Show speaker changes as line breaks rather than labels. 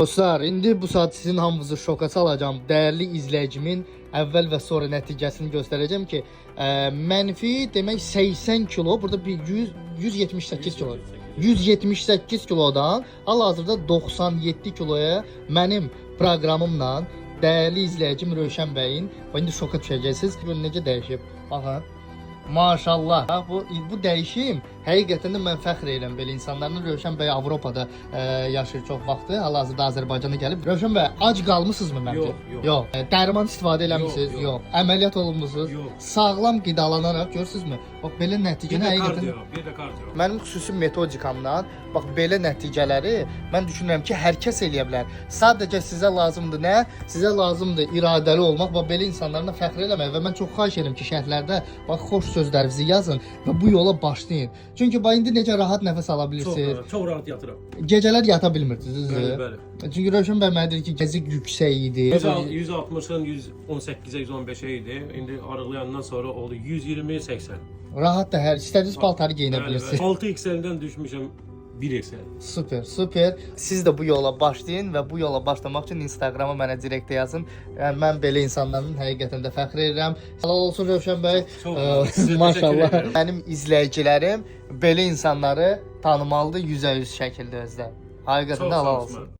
Dostlar, indi bu saat sizin hamınızı şoka salacağım. Değerli izləyicimin əvvəl və sonra nəticəsini göstərəcəm ki, mənfi demək 80 kilo, burada bir 178 kilo. 178 kilodan hal-hazırda 97 kiloya mənim proqramımla değerli izləyicim Rövşən bəyin, indi şoka düşəcəksiniz. Görün necə dəyişib. Baxın. Maşallah. Bu dəyişim həqiqətən də mən fəxr edirəm belə insanlarla. Rövşən bəy Avropada yaşayır çox vaxtı. Hal-hazırda Azərbaycana gəlib. Rövşən bəy, ac qalmısınızmı məncə? Yox. Dərman istifadə eləmisiniz? Yox. Əməliyyat olunmusunuz?
Yox.
Sağlam qidalanaraq görürsünüzmü? Bax belə nəticəni həqiqətən
bir də kardiyo.
mənim xüsusi metodikamdan bax belə nəticələri mən düşünürəm ki, hər kəs eləyə bilər. Sadəcə sizə lazımdır nə? Sizə lazımdır iradəli olmaq və belə insanlarla fəxr eləmək və mən çox xahiş edirəm ki, şərhlərdə bax xoş sözlərinizi yazın və bu yola başlayın. Çünki bax indi necə rahat nəfəs ala bilirsiniz.
Çox rahat yatıram.
Gecələr yata bilmirsiniz.
Bəli.
Çünki Rövşən bəy mənə deyir ki, gəzik yüksək idi.
160-dan 118-ə, 115-ə idi. İndi arıqlayandan sonra oldu 120-80.
Rahat da hər istədiyiniz paltarı geyinə bilirsiniz.
6 XL-dən düşmüşəm 1 XL.
Süper, süper. Siz də bu yola başlayın və bu yola başlamaq üçün Instagrama mənə direktə yazın. Yəni mən belə insanların həqiqətən də fəxr edirəm. Halal olsun Rövşən bəy. Maşallah. Mənim izləyicilərim belə insanları tanımalıdır 100% şəkildə özdə. Həqiqətən də halal olsun.